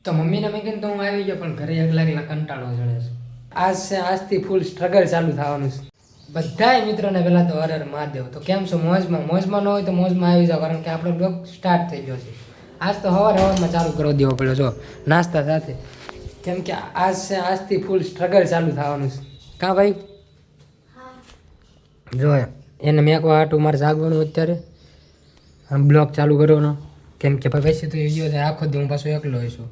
તો મમ્મીને મેં કીધું તો હું આવી ગયો, પણ ઘરે એકલા એકલા કંટાળો ચડે છે. આજથી ફૂલ સ્ટ્રગલ ચાલુ થવાનું છે. બધાય મિત્રોને પહેલાં તો હર હર મહાદેવ. તો કેમ છો? મોજમાં ન હોય તો મોજમાં આવી જાઓ, કારણ કે આપણો બ્લોગ સ્ટાર્ટ થઈ ગયો છે. આજ તો સવારમાં ચાલુ કરી દેવો પડ્યો જો નાસ્તા સાથે, કેમ કે આજથી ફૂલ સ્ટ્રગલ ચાલુ થવાનું છે. કાં ભાઈ? જો એને મેકવા હાટું મારે જાગવાનું અત્યારે આમ બ્લોગ ચાલુ કરવાનો, કેમ કે પછી તો એ ગયો આખો દી હું પાછો એકલો હોઈશું,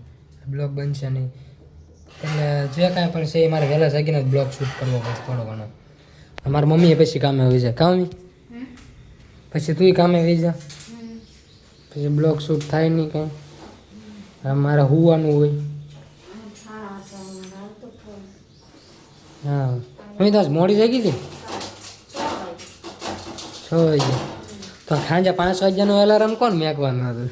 બ્લોગ બનશે નહીં. એટલે જે કાંઈ પણ છે એ મારે વહેલા જાગીને બ્લોગ શૂટ કરવો પડશે થોડો ઘણો. મારા મમ્મીએ પછી કામે આવી જાય. કામ પછી તુંય કામે આવી જા, પછી બ્લોગ શૂટ થાય નહીં કાંઈ. મારે હોવાનું હોય. હા હું તો મોડી જાગી હતી 6 વાગે. તો સાંજે 5 વાગ્યાનું એલાર્મ કોણ મેકવાનું હતું?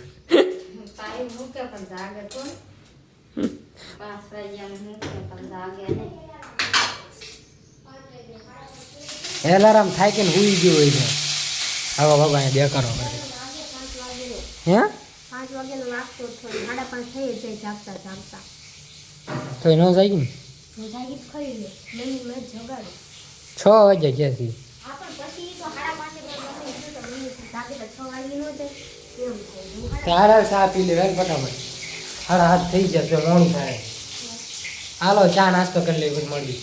એલાર્મ થાય કે હુઈ ગયું હોય છે. હવે બાબા અહીંયા બેકારો કરે. હે 5 વાગ્યાનો લાગતો થોડી 5:30 થઈ જાય જાગતા તો એ ન જાગી ને જાગી ખરી લે મમ્મી મેં જગાડો 6 વાગ્યા ક્યાંથી? આ પણ પછી તો 5:30 જાગે તો 6 વાગે નો જાય એમ થાય. તારે ચા પી લે ફટાફટ. 7:30 થઈ ગયા તો મોડું થાય. હાલો ચા નાસ્તો કરી લઈએ પછી મળી.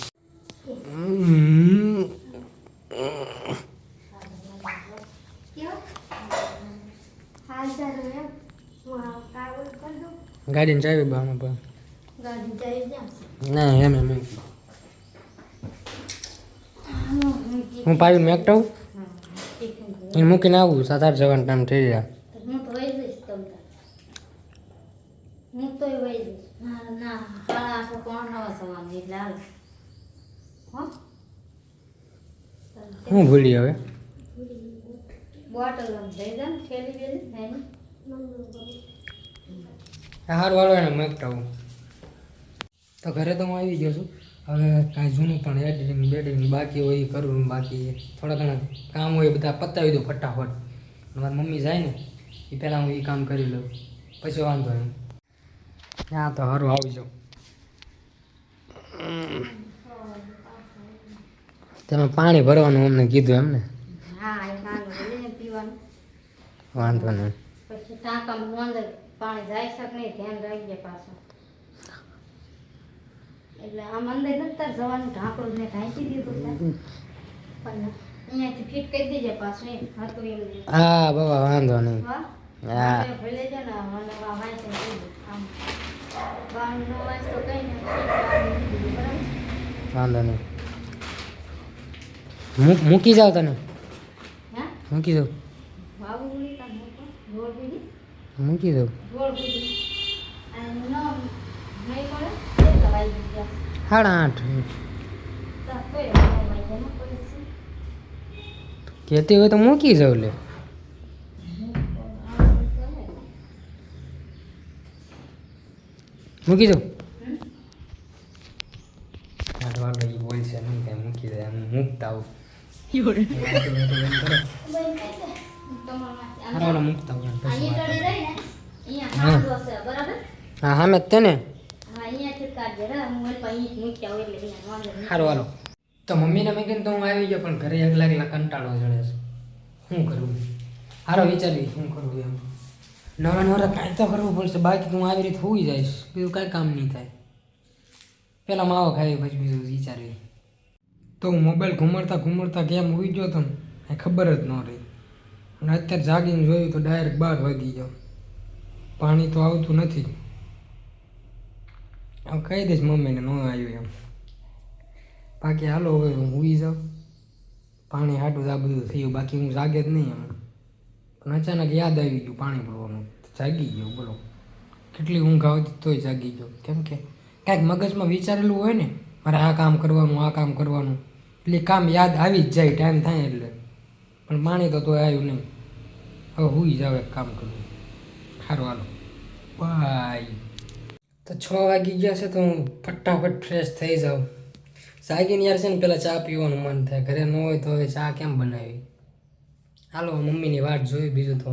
ગાડીને ચાવી બામાં પણ ના એમ હું પાવીને મેકતા હું એને મૂકીને આવું 7-8 જવાનો ટાઈમ થઈ જાય. હું તો વહી જઈશ તમતા હું તો વહી જઈશ ના 8:30 કોણ નવા સવાનું એટલે હાલ હો હું ભૂલી હવે બોટલ લઈ જા ને ખેલી બેલી નહીં સારું વાળો એને મેકતા હું. તો ઘરે તો હું આવી ગયો છું. હવે કાંઈ જૂનું પણ એડિટિંગ બાકી હોય એ કરું. બાકી થોડા ઘણા કામ હોય બધા પતાવી દઉં ફટાફટ. મારી મમ્મી જાય ને એ પહેલાં હું એ કામ કરી લઉં પછી વાંધો નહીં. હા તો સારું આવી જાઉં. તમે પાણી ભરવાનું અમને કીધું એમને? હા એ નાનું લઈને પીવાનું વાંધો નહીં. પછી ટાંકામાં અંદર પાણી જાય શક નહીં ધ્યાન રાખજે પાછું. એટલે આમ અંદર નથી જવાનું ઢાંકણું ને ઢાંકી દીધું છે પણ અહીંયાથી ફિટ કરી દેજે પાછું એમ હતું એમ. હા બાબા વાંધો નહીં. હા ભલે છે ને મને વાંચે આમ બાર નો વાંચ તો કઈ ને વાંધો નહીં. મૂકી જાવ તને હા મૂકી જાવ બાબુ બોલી તા ગોળ બીજી મૂકી જાવ ગોળ બીજી અને નો નહીં મળે તે લવાઈ દીધા 8:30 તા કોઈ લવાઈ જમા પડે છે કહેતી હોય તો મૂકી જાવ લે. મૂકી જાવ વાળો એ બોલશે નહીં કાંઈ મૂકી જાય હું મૂકતા આવું. હારો મૂકતા આવું પછી વાત. હા હા મેં તેને સારું હાલો. તો મમ્મીને મેં કીધું તો હું આવી ગયો, પણ ઘરે એકલા એકલા કંટાળો ચડે છે. શું કરવું? હારો વિચારવી શું કરવું એમ. નવરા કાંઈ તો કરવું પડશે, બાકી તો હું આવી રીતે હોઈ જઈશ. બીજું કાંઈ કામ નહીં થાય. પહેલાં માવો ખાવી પછી બીજું વિચારવી. તો હું મોબાઈલ ઘુમડતા કેમ હોઈ ગયો હતો ને કાંઈ ખબર જ ન રહી. અને અત્યારે જાગીને જોયું તો ડાયરેક્ટ 12 વાગી ગયો. પાણી તો આવતું નથી. હવે કહી દઈશ મમ્મીને ન આવ્યું એમ. બાકી હાલો હવે હું સૂઈ જાઉં. પાણી હાટું આ બધું થયું, બાકી હું જાગે જ નહીં એમ. પણ અચાનક યાદ આવી ગયું પાણી ભરવાનું, જાગી ગયો. બોલો કેટલી ઊંઘ આવતી તોય જાગી ગયો. કેમ કે કાંઈક મગજમાં વિચારેલું હોય ને મારે આ કામ કરવાનું એટલે કામ યાદ આવી જ જાય ટાઈમ થાય એટલે. પણ પાણી તો તોય આવ્યું નહીં. હવે સૂઈ જાવ, એક કામ કરવું. સારું હાલો બાય. તો 6 વાગી ગયા છે તો હું ફટાફટ ફ્રેશ થઈ જાઉં. જાગીને યાર છે ને પહેલાં ચા પીવાનું મન થાય. ઘરે ન હોય તો હવે ચા કેમ બનાવી? હાલો મમ્મીની વાટ જોઈ, બીજું તો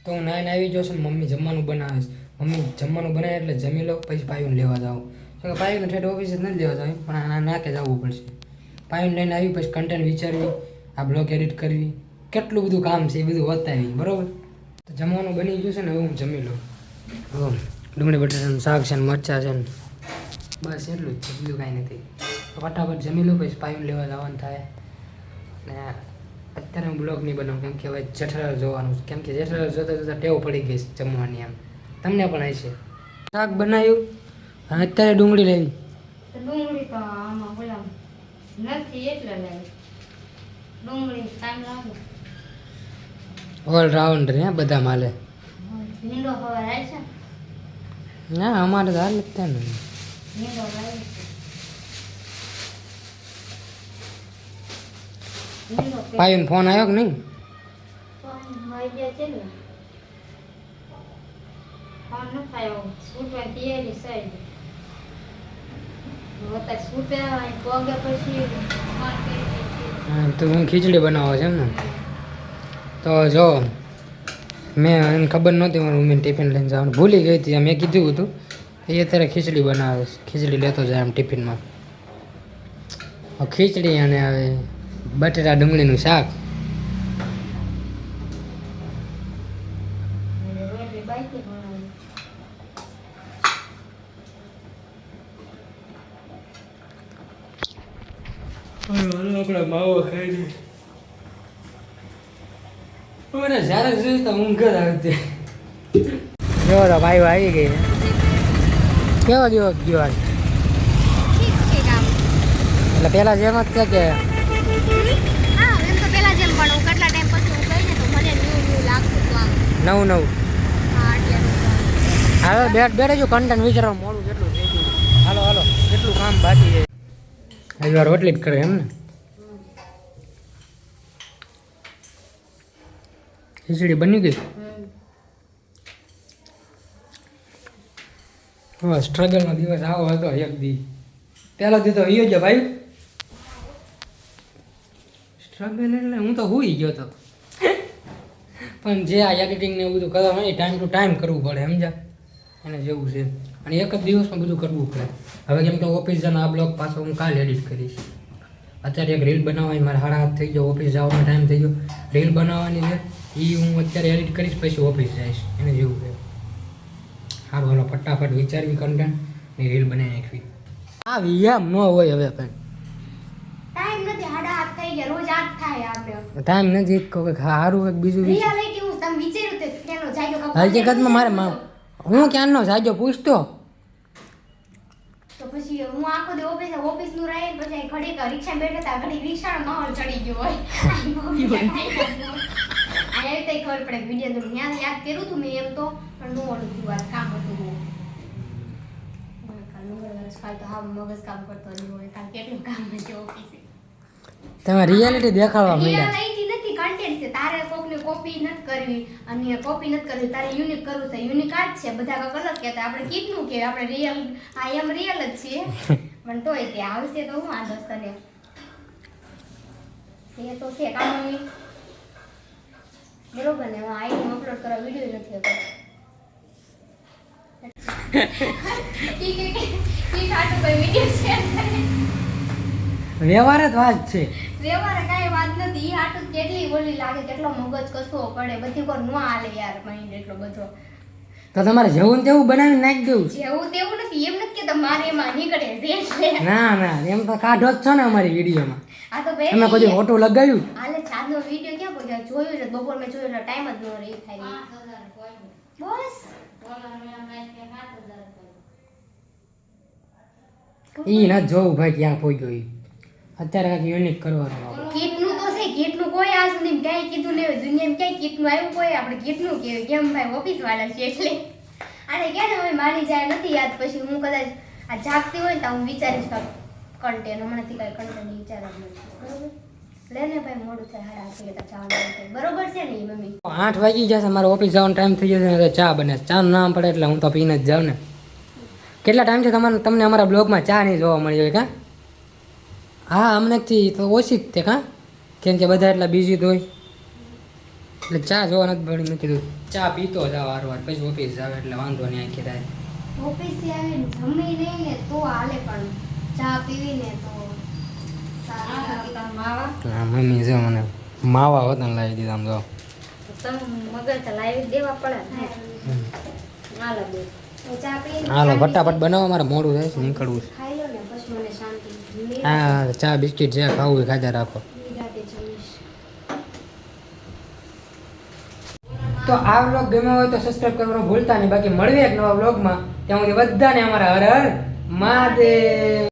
હું નાઈને આવી ગયો છું ને મમ્મી જમવાનું બનાવે છે. મમ્મી જમવાનું બનાવે એટલે જમી લો પછી પાયુને લેવા જાઓ તો કે પાયુને ઠેઠ ઓફિસે જ નથી લેવા જાવ પણ આ નાકે જવું પડશે પાયુને લઈને આવી પછી કન્ટેન્ટ વિચારવી આ બ્લોગ એડિટ કરવી કેટલું બધું કામ છે એ બધું બતાવી બરાબર તો જમવાનું બની ગયું છે ને હવે હું જમી લઉં ડુંગળી બટાટાનું શાક છે ને મરચાં છે ને બસ એટલું જ છે બીજું કાંઈ નથી તો ફટાફટ જમી લઉં પછી પાયુને લેવા જવાનું થાય ને અત્યારે હું બ્લોગ નહીં બનાવું કેમ કે હવે જેઠાલાલ જોવાનું છે કેમ કે જેઠાલાલ જોતા જોતા ટેવ પડી ગઈ છે જમવાની આમ તમને પણ હશે શાક બનાવ્યું અને અત્યારે ડુંગળી લેવી ડુંગળી તો આમાં બોલા નથી એટલે લેવી ડુંગળી ટાઈમ લાગે ઓલરાઉન્ડર હે બધા માલે ભીંડો ખબર આવે છે ના અમારે તો હાલ જ થાય ને ભીંડો લાગે છે ભીંડો પાયુને ફોન આવ્યો કે નહીં ભાઈ ગયા છે ને ફોન ન થાય છૂટવાની તૈયારી સાઈડ અત્યારે છૂટે પગે પછી હા તો હું ખીચડી બનાવો છે એમ ને તો જો મેં એને ખબર નહોતી મારું મમ્મીને ટિફિન લઈને જવાનું ભૂલી ગઈ હતી મેં કીધું હતું એ અત્યારે ખીચડી બનાવે છે ખીચડી લેતો જાય એમ ટિફિનમાં ખીચડી અને હવે બટેટા ડુંગળીનું શાક રોટલી બાકી બનાવી આપણે માવો ખાઈ દઈએ મને જ્યારે જોયું તો ઊંઘ જ આવતી જો તો ભાઈ આવી ગઈ કેવો દિવસ ગયો આજ ઠીક છે કામ એટલે પહેલા જેમ જ છે કે હા એમ તો પેલા જેમ પણ હું કેટલા ટાઈમ પછી હું ગઈ ને તો મને ન્યૂ લાગતું હતું આમ નવું નવું હા અત્યારે હાલો બેઠે જો કન્ટેન્ટ વિચારવા મોડું કેટલું થઈ ગયું હાલો હાલો કેટલું કામ બાકી છે હજી વાર રોટલી જ કરે એમ ને ખીચડી બની ગઈ હા સ્ટ્રગલનો દિવસ આવો હતો એક દી પહેલો દી તો ઈ જ ભાઈ સ્ટ્રગલ એટલે હું તો હુઈ ગયો હતો પણ જે આ એડિટિંગ ને એવું બધું કરવાનું હોય ટાઈમ ટુ ટાઈમ કરવું પડે સમજા એને જેવું છે અને એક જ દિવસમાં બધું કરવું પડે હવે કેમ કે ઓફિસ જવાનો આ બ્લોગ પાછો હું કાલે એડિટ કરીશ અત્યારે એક રીલ બનાવવાની મારે 7:30 થઈ ગયો ઓફિસ જવાનો ટાઈમ થઈ ગયો રીલ બનાવવાની છે એ હું અત્યારે એડિટ કરીશ પછી ઓફિસ જઈશ એને જેવું છે સારું હાલો ફટાફટ વિચારવી કન્ટેન્ટ ને રીલ બનાવી નાખવી આવી એમ ન હોય હવે પણ ટાઈમ નથી 8:30 થઈ ગયા રોજ 8 થાય આપણે ટાઈમ નથી કહો કે સારું એક બીજું રિયાલિટી હું તમે વિચાર્યું તે કેનો જાગ્યો હકીકતમાં મારે હું ક્યાંનો જાગ્યો પૂછતો તો પછી હું આખો દી ઓફિસ નું રહે પછી ઘડી રિક્ષા બેઠા હતા ઘડી રિક્ષાનો માહોલ ચડી ગયો હોય આ રીતે ખબર પડે વિડિયો તો યાદ કર્યું તું મેં એમ તો પણ નો ઓલું થયું આ કામ હતું કાલ તો હા મગજ કામ કરતો નહીં હોય કાલ કેટલું કામ છે ઓફિસે તમે રિયાલિટી દેખાડવા માંડ્યા રિયાલિટી નથી કન્ટેન્ટ છે તારે કોકને કોપી નથી કરવી અને કોપી નથી કરવી તારે યુનિક કરવું છે યુનિક આ જ છે બધા કઈક અલગ કહેતા આપણે કીટનું કે આપણે રિયલ આઈ એમ રિયલ જ છીએ પણ તોય કે આવશે તો હું આ દોસ્તને એ તો છે કામ નહીં બરોબર ને હું આઈ અપલોડ કરવા વિડિયો નથી હતો ઠીક આટલું કોઈ વિડિયો શેર કરે વ્યવહાર જ વાત છે વ્યવહાર કાંઈ વાત નથી ઈ આટલું કેટલી બોલી લાગે કેટલો મગજ કસવો પડે બધી કોર નો હાલે યાર માઇન્ડ એટલો બધો તો તમારે જેવું ને તેવું બનાવી નાખી દેવું છે જેવું તેવું નથી એમ નથી કે તમારે એમાં નીકળે છે એટલે ના ના એમ તો કાઢો જ છો ને અમારી વિડીયોમાં આ તો તમે કોઈ ફોટો લગાવ્યું હાલે ચાંદનો વિડિયો ક્યાં પહોંચ્યો જોયું ને બપોર મેં જોયું એટલે ટાઈમ જ ન રહી થાય બસ ઈ ના જોવું ભાઈ ક્યાં પહોંચ્યો ઈ અત્યારે કાંઈક યુનિક કરવાનું કીટનું તો છે કીટનું કોઈ આજ સુધી ક્યાંય કીધું નહીં હોય દુનિયામાં ક્યાંય કીટનું આવ્યું કોઈ આપણે કીટનું કહેવાય કેમ ભાઈ ઓફિસ વાળા છે એટલે આને ક્યાં ને હવે મારી જાય નથી યાદ પછી હું કદાચ આ જાગતી હોય ને તો હું વિચારીશ કન્ટેન્ટ હમણાંથી કાંઈ કન્ટેન્ટ વિચાર જ નથી બરોબર લે ને ભાઈ મોડું થાય 8:30 જવાનું બરોબર છે ને ઈ મમ્મી 8 વાગી જશે મારે ઓફિસ જવાનો ટાઈમ થઈ જશે ને ચા બને ચાનું નામ પડે એટલે હું તો પીને જ જાઉં ને કેટલા ટાઈમથી તમને અમારા બ્લોગમાં ચા નહીં જોવા મળી હોય કાં હા અમનેથી તો ઓછી જ તે કાં કેમ કે બધા એટલા બિઝી જ હોય એટલે ચા જોવા નથી પડી. મેં કીધું ચા પીતો જાવ વારવાર, પછી ઓફિસ જાવ એટલે વાંધો નહીં આખી રાત. ઓફિસથી આવીને જમી લઈએ ને તો હાલે, પણ ચા પીવીને તો સારું. હા મમ્મી જો મને માવા વતન લાવી દીધા આમ જો. ચા પીને હાલો ફટાફટ બનાવો, મારે મોડું થાય છે, નીકળવું છે. ખાઈ લો ને પછી મને શાંતિ. હા ચા બિસ્કિટ જે ખાવું એ ખાધા રાખો. નિરાંતે જમીશ. તો આ વ્લોગ ગમ્યો હોય તો સબસ્ક્રાઇબ કરવાનું ભૂલતા નહીં. બાકી મળીએ એક નવા વ્લોગમાં. ત્યાં સુધી બધાને અમારા હર હર મહાદેવ.